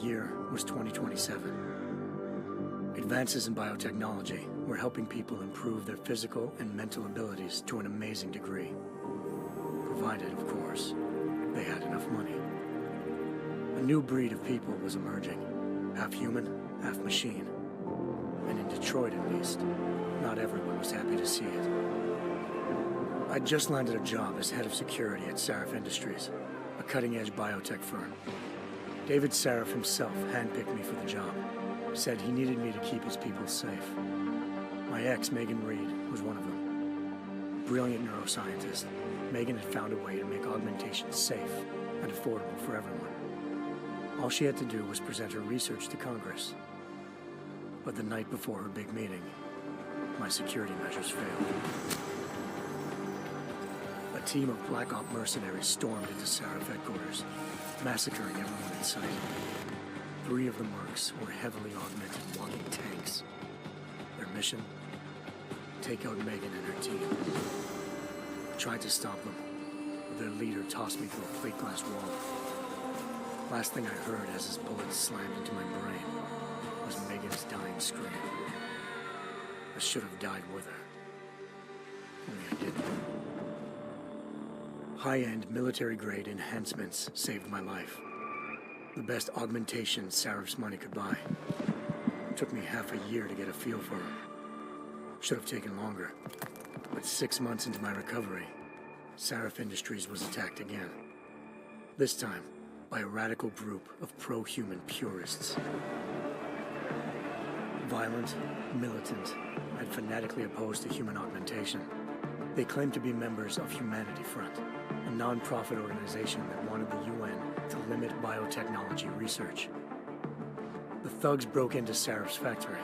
year was 2027. Advances in biotechnology were helping people improve their physical and mental abilities to an amazing degree. Provided, of course, they had enough money. A new breed of people was emerging, half human, half machine. And in Detroit, at least, not everyone was happy to see it. I'd just landed a job as head of security at Sarif Industries, a cutting-edge biotech firm. David Sarif himself handpicked me for the job, said he needed me to keep his people safe. My ex, Megan Reed, was one of them. Brilliant neuroscientist, Megan had found a way to make augmentation safe and affordable for everyone. All she had to do was present her research to Congress. But the night before her big meeting, my security measures failed. A team of Black Op mercenaries stormed into Sarif headquarters, massacring everyone in sight. 3 of the mercs were heavily augmented walking tanks. Their mission? Take out Megan and her team. I tried to stop them, but their leader tossed me through a plate glass wall. Last thing I heard as his bullets slammed into my brain was Megan's dying scream. I should have died with her. Only I didn't. High-end military-grade enhancements saved my life. The best augmentation Sarif's money could buy. It took me half a year to get a feel for her. Should have taken longer. But 6 months into my recovery, Sarif Industries was attacked again. This time, by a radical group of pro-human purists. Violent, militant, and fanatically opposed to human augmentation. They claimed to be members of Humanity Front, a non-profit organization that wanted the UN to limit biotechnology research. The thugs broke into Sarif's factory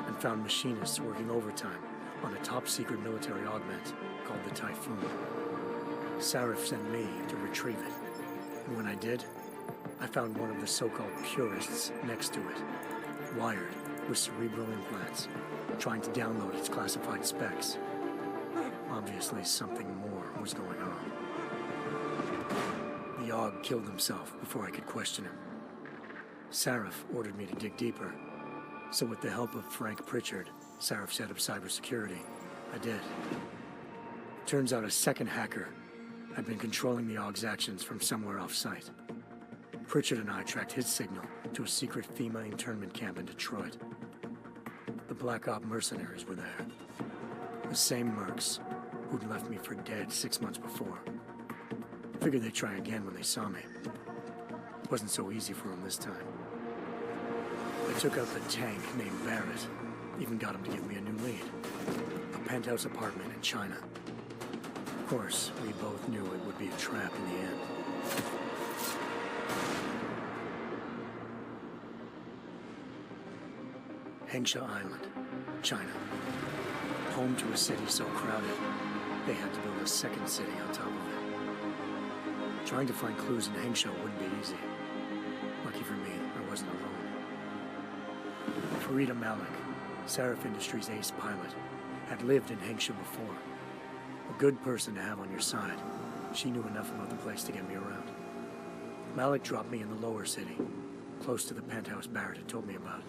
and found machinists working overtime on a top-secret military augment called the Typhoon. Sarif sent me to retrieve it, and when I did, I found one of the so-called purists next to it, wired with cerebral implants, trying to download its classified specs. Obviously, something more was going on. The AUG killed himself before I could question him. Sarif ordered me to dig deeper, so with the help of Frank Pritchard, Sarif's head of cybersecurity, I did. Turns out a second hacker had been controlling the AUG's actions from somewhere off-site. Pritchard and I tracked his signal to a secret FEMA internment camp in Detroit. The Black Op mercenaries were there. The same mercs who'd left me for dead 6 months before. Figured they'd try again when they saw me. It wasn't so easy for them this time. I took out the tank named Barrett, even got him to give me a new lead. A penthouse apartment in China. Of course, we both knew it would be a trap in the end. Hengsha Island, China. Home to a city so crowded, they had to build a second city on top of it. Trying to find clues in Hengsha wouldn't be easy. Lucky for me, I wasn't alone. Farida Malik, Sarif Industries' ace pilot, had lived in Hengsha before. A good person to have on your side. She knew enough about the place to get me around. Malik dropped me in the lower city, close to the penthouse Barrett had told me about.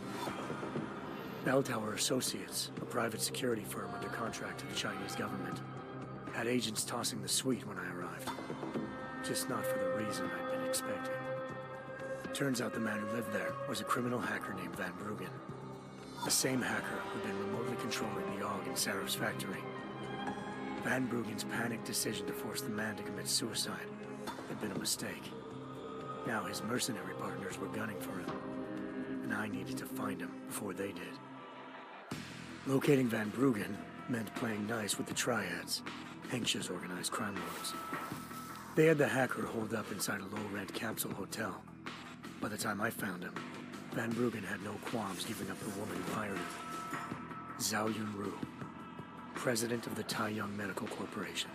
Bell Tower Associates, a private security firm under contract to the Chinese government, had agents tossing the suite when I arrived. Just not for the reason I'd been expecting. Turns out the man who lived there was a criminal hacker named Van Bruggen. The same hacker who'd been remotely controlling the AUG in Sarif's factory. Van Bruggen's panicked decision to force the man to commit suicide had been a mistake. Now his mercenary partners were gunning for him, and I needed to find him before they did. Locating Van Bruggen meant playing nice with the Triads, Hengsha's organized crime lords. They had the hacker holed up inside a low-rent capsule hotel. By the time I found him, Van Bruggen had no qualms giving up the woman who hired him. Zhao Yunru, president of the Taiyang Medical Corporation.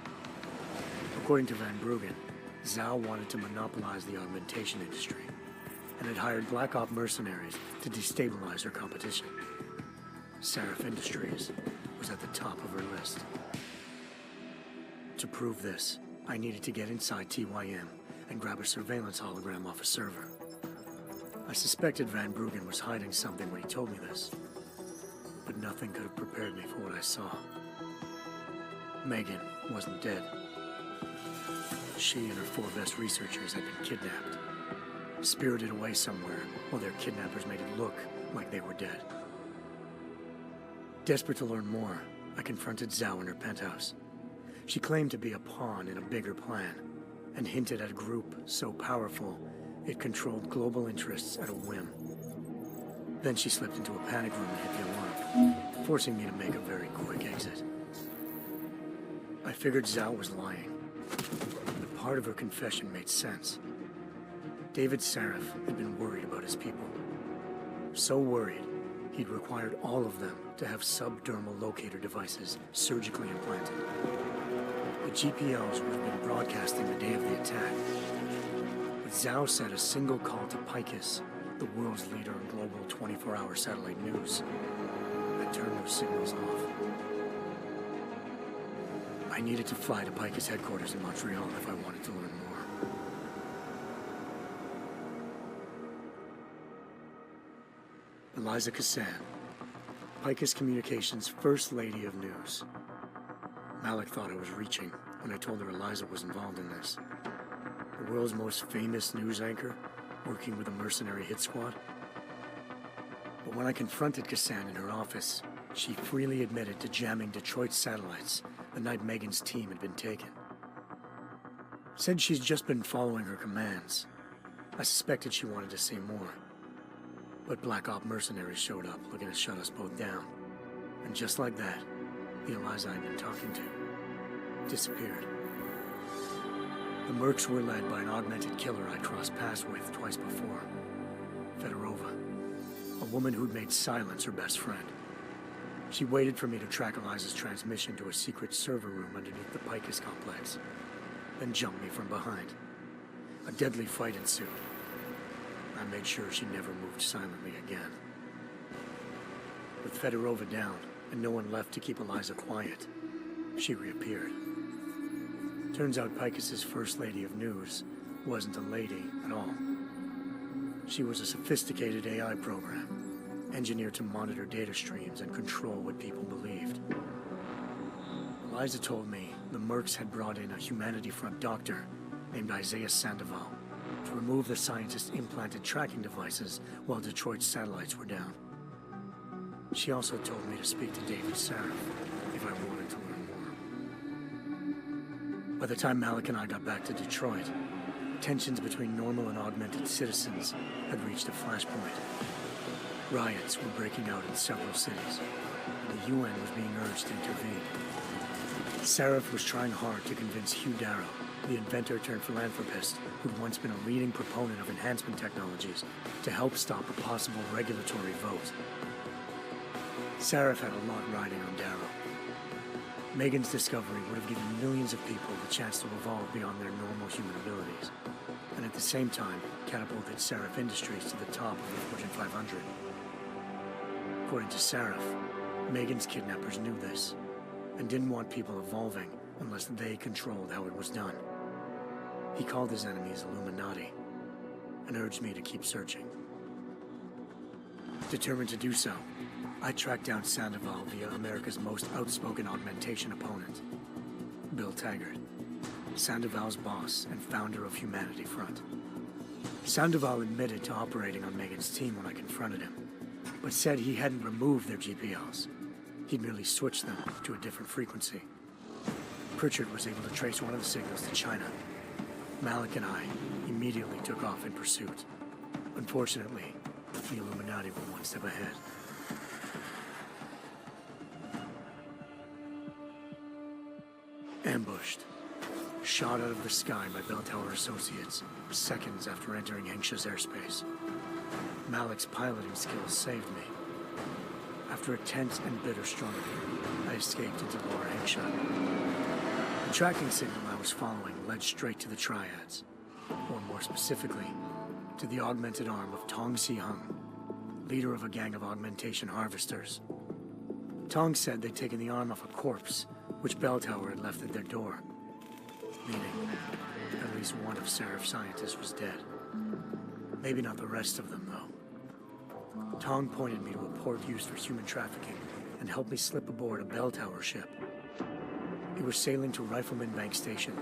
According to Van Bruggen, Zhao wanted to monopolize the augmentation industry and had hired Black Op mercenaries to destabilize her competition. Sarif Industries was at the top of her list. To prove this, I needed to get inside TYM and grab a surveillance hologram off a server. I suspected Van Bruggen was hiding something when he told me this, but nothing could have prepared me for what I saw. Megan wasn't dead. She and her 4 best researchers had been kidnapped, spirited away somewhere while their kidnappers made it look like they were dead. Desperate to learn more, I confronted Zhao in her penthouse. She claimed to be a pawn in a bigger plan, and hinted at a group so powerful it controlled global interests at a whim. Then she slipped into a panic room and hit the alarm, forcing me to make a very quick exit. I figured Zhao was lying, but part of her confession made sense. David Sarif had been worried about his people. So worried, he'd required all of them to have subdermal locator devices surgically implanted. The GPLs would have been broadcasting the day of the attack. But Zhao said a single call to Picus, the world's leader in global 24-hour satellite news, had turned those signals off. I needed to fly to Picus headquarters in Montreal if I wanted to learn more. Eliza Cassan, Picus Communications' First Lady of News. Malik thought I was reaching when I told her Eliza was involved in this. The world's most famous news anchor, working with a mercenary hit squad. But when I confronted Cassan in her office, she freely admitted to jamming Detroit's satellites the night Megan's team had been taken. Said she's just been following her commands. I suspected she wanted to say more. But Black Op mercenaries showed up looking to shut us both down. And just like that, the Eliza I'd been talking to disappeared. The Mercs were led by an augmented killer I crossed paths with twice before, Fedorova, a woman who'd made silence her best friend. She waited for me to track Eliza's transmission to a secret server room underneath the Picus complex, then jumped me from behind. A deadly fight ensued. I made sure she never moved silently again. With Fedorova down, and no one left to keep Eliza quiet, she reappeared. Turns out Picus's First Lady of News wasn't a lady at all. She was a sophisticated AI program, engineered to monitor data streams and control what people believed. Eliza told me the Mercs had brought in a Humanity Front doctor named Isaiah Sandoval to remove the scientist's implanted tracking devices while Detroit's satellites were down. She also told me to speak to David Sarif if I wanted to learn more. By the time Malik and I got back to Detroit, tensions between normal and augmented citizens had reached a flashpoint. Riots were breaking out in several cities, and the UN was being urged to intervene. Sarif was trying hard to convince Hugh Darrow, the inventor-turned-philanthropist who'd once been a leading proponent of enhancement technologies, to help stop a possible regulatory vote. Sarif had a lot riding on Darrow. Megan's discovery would have given millions of people the chance to evolve beyond their normal human abilities, and at the same time catapulted Sarif Industries to the top of the Fortune 500. According to Sarif, Megan's kidnappers knew this, and didn't want people evolving unless they controlled how it was done. He called his enemies Illuminati, and urged me to keep searching. Determined to do so, I tracked down Sandoval via America's most outspoken augmentation opponent, Bill Taggart, Sandoval's boss and founder of Humanity Front. Sandoval admitted to operating on Megan's team when I confronted him, but said he hadn't removed their GPLs. He'd merely switched them to a different frequency. Pritchard was able to trace one of the signals to China. Malik and I immediately took off in pursuit. Unfortunately, the Illuminati were one step ahead. Ambushed. Shot out of the sky by Bell Tower Associates, seconds after entering Hengsha's airspace. Malik's piloting skills saved me. After a tense and bitter struggle, I escaped into Lower Hengsha. The tracking signal I was following led straight to the Triads, or more specifically, to the augmented arm of Tong Si-hung, leader of a gang of augmentation harvesters. Tong said they'd taken the arm off a corpse, which Bell Tower had left at their door, meaning at least one of Sarif's scientists was dead. Maybe not the rest of them, though. Tong pointed me to a port used for human trafficking and helped me slip aboard a bell tower ship. We were sailing to Rifleman Bank Station,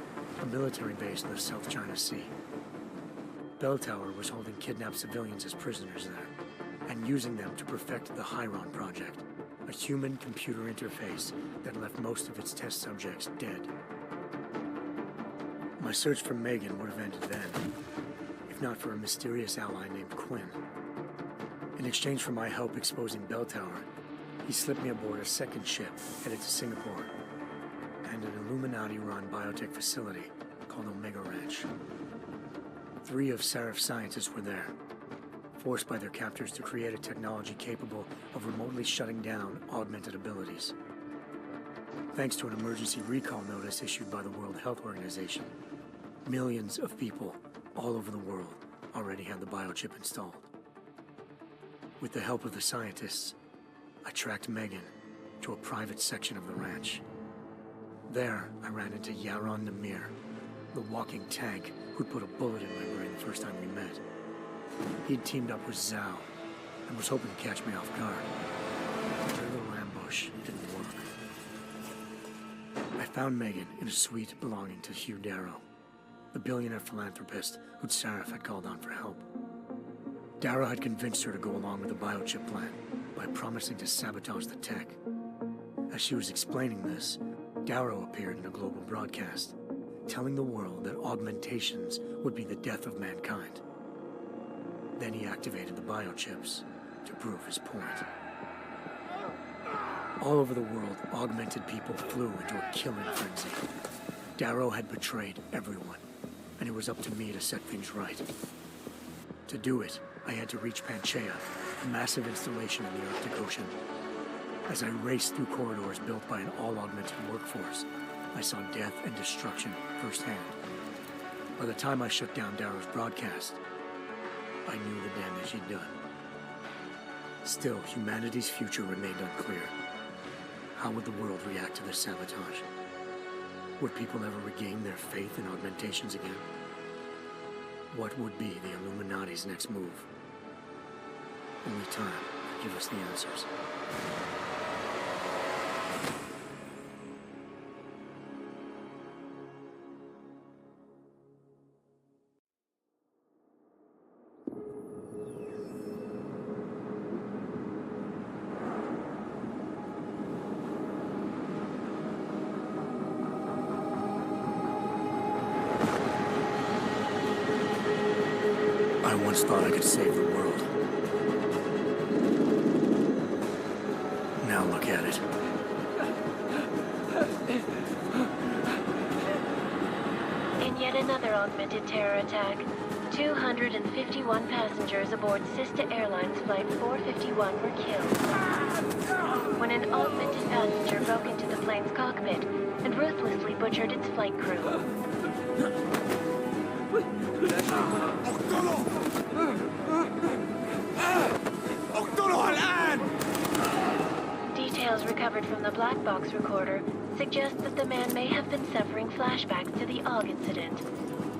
a military base in the South China Sea. Bell Tower was holding kidnapped civilians as prisoners there, and using them to perfect the Hyron Project, a human-computer interface that left most of its test subjects dead. My search for Megan would have ended then, if not for a mysterious ally named Quinn. In exchange for my help exposing Bell Tower, he slipped me aboard a second ship headed to Singapore, and an Illuminati-run biotech facility called Omega Ranch. 3 of Seraph's scientists were there, forced by their captors to create a technology capable of remotely shutting down augmented abilities. Thanks to an emergency recall notice issued by the World Health Organization, millions of people all over the world already had the biochip installed. With the help of the scientists, I tracked Megan to a private section of the ranch. There, I ran into Yaron Namir, the walking tank who'd put a bullet in my brain the first time we met. He'd teamed up with Zhao and was hoping to catch me off guard. Their little ambush didn't work. I found Megan in a suite belonging to Hugh Darrow, the billionaire philanthropist who'd Seraph had called on for help. Darrow had convinced her to go along with the biochip plan by promising to sabotage the tech. As she was explaining this, Darrow appeared in a global broadcast, telling the world that augmentations would be the death of mankind. Then he activated the biochips to prove his point. All over the world, augmented people flew into a killing frenzy. Darrow had betrayed everyone, and it was up to me to set things right. To do it, I had to reach Panchaea, a massive installation in the Arctic Ocean. As I raced through corridors built by an all-augmented workforce, I saw death and destruction firsthand. By the time I shut down Darrow's broadcast, I knew the damage he'd done. Still, humanity's future remained unclear. How would the world react to this sabotage? Would people ever regain their faith in augmentations again? What would be the Illuminati's next move? Only time will give us the answers. I once thought I could save the world. Now look at it. In yet another augmented terror attack, 251 passengers aboard Sister Airlines Flight 451 were killed when an augmented passenger broke into the plane's cockpit and ruthlessly butchered its flight crew. Details recovered from the black box recorder suggest that the man may have been suffering flashbacks to the AUG incident.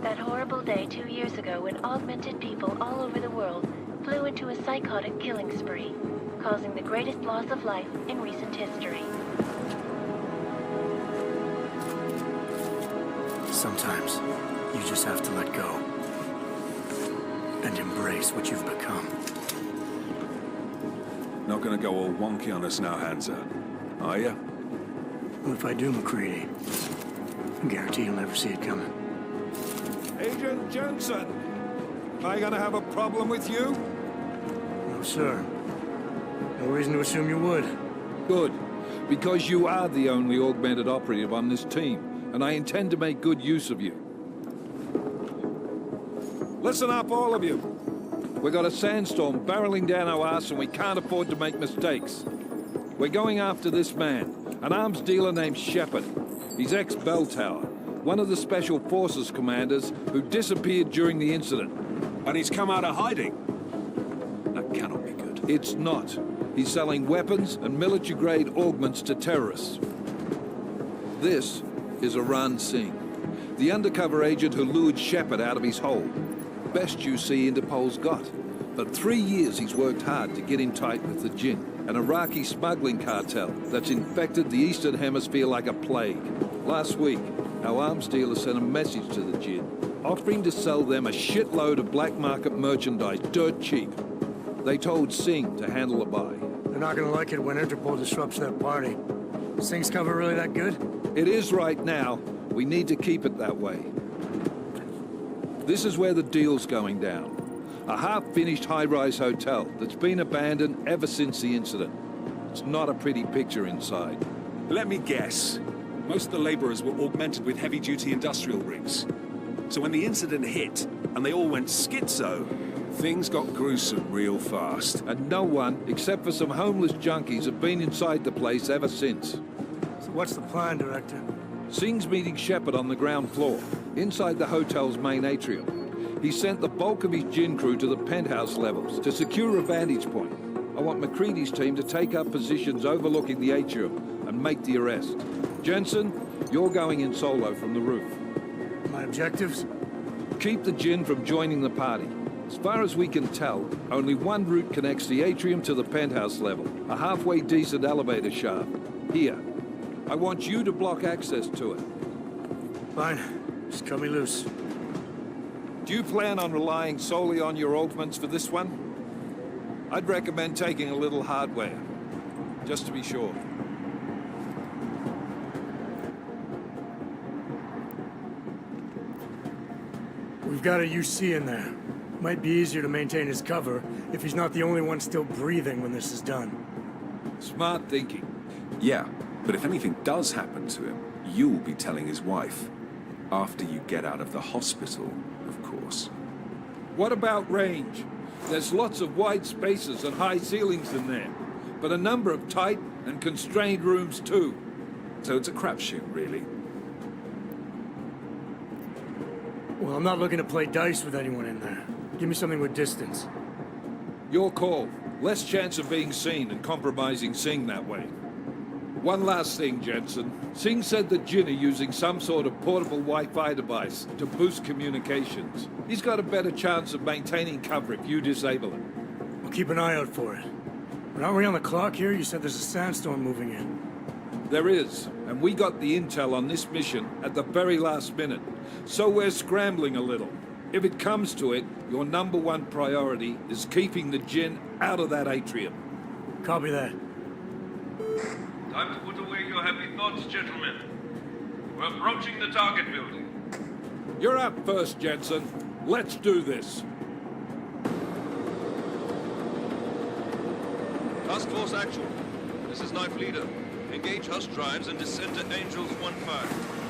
That horrible day 2 years ago when augmented people all over the world flew into a psychotic killing spree, causing the greatest loss of life in recent history. Sometimes, you just have to let go. And embrace what you've become. Not gonna go all wonky on us now, Hansa, are you? Well, if I do, McCready, I guarantee you'll never see it coming. Agent Jensen, am I gonna have a problem with you? No, sir. No reason to assume you would. Good, because you are the only augmented operative on this team, and I intend to make good use of you. Listen up, all of you. We've got a sandstorm barreling down our arse and we can't afford to make mistakes. We're going after this man, an arms dealer named Shepard. He's ex-Bell Tower, one of the Special Forces commanders who disappeared during the incident. And he's come out of hiding. That cannot be good. It's not. He's selling weapons and military-grade augments to terrorists. This is Aran Singh, the undercover agent who lured Shepard out of his hole. best UC Interpol's got. For 3 years he's worked hard to get in tight with the Jinn, an Iraqi smuggling cartel that's infected the Eastern Hemisphere like a plague. Last week, our arms dealer sent a message to the Jinn, offering to sell them a shitload of black market merchandise dirt cheap. They told Singh to handle the buy. They're not gonna like it when Interpol disrupts their party. Singh's cover really that good? It is right now. We need to keep it that way. This is where the deal's going down. A half-finished high-rise hotel that's been abandoned ever since the incident. It's not a pretty picture inside. Let me guess. Most of the laborers were augmented with heavy-duty industrial rigs. So when the incident hit, and they all went schizo, things got gruesome real fast. And no one, except for some homeless junkies, have been inside the place ever since. So what's the plan, Director? Singh's meeting Shepard on the ground floor, inside the hotel's main atrium. He sent the bulk of his Jinn crew to the penthouse levels to secure a vantage point. I want McCready's team to take up positions overlooking the atrium and make the arrest. Jensen, you're going in solo from the roof. My objectives? Keep the Jinn from joining the party. As far as we can tell, only one route connects the atrium to the penthouse level, a halfway decent elevator shaft. Here. I want you to block access to it. Fine. Just cut me loose. Do you plan on relying solely on your augments for this one? I'd recommend taking a little hardware, just to be sure. We've got a UC in there. Might be easier to maintain his cover if he's not the only one still breathing when this is done. Smart thinking. Yeah, but if anything does happen to him, you'll be telling his wife. After you get out of the hospital, of course. What about range? There's lots of wide spaces and high ceilings in there, but a number of tight and constrained rooms too. So it's a crapshoot, really. Well, I'm not looking to play dice with anyone in there. Give me something with distance. Your call. Less chance of being seen and compromising Singh that way. One last thing, Jensen. Singh said the Jinn are using some sort of portable Wi-Fi device to boost communications. He's got a better chance of maintaining cover if you disable it. I'll keep an eye out for it. But aren't we on the clock here? You said there's a sandstorm moving in. There is, and we got the intel on this mission at the very last minute. So we're scrambling a little. If it comes to it, your #1 priority is keeping the Jinn out of that atrium. Copy that. Time to put away your happy thoughts, gentlemen. We're approaching the target building. You're up first, Jensen. Let's do this. Task Force Actual. This is Knife Leader. Engage Hush drives and descend to Angels 1-5.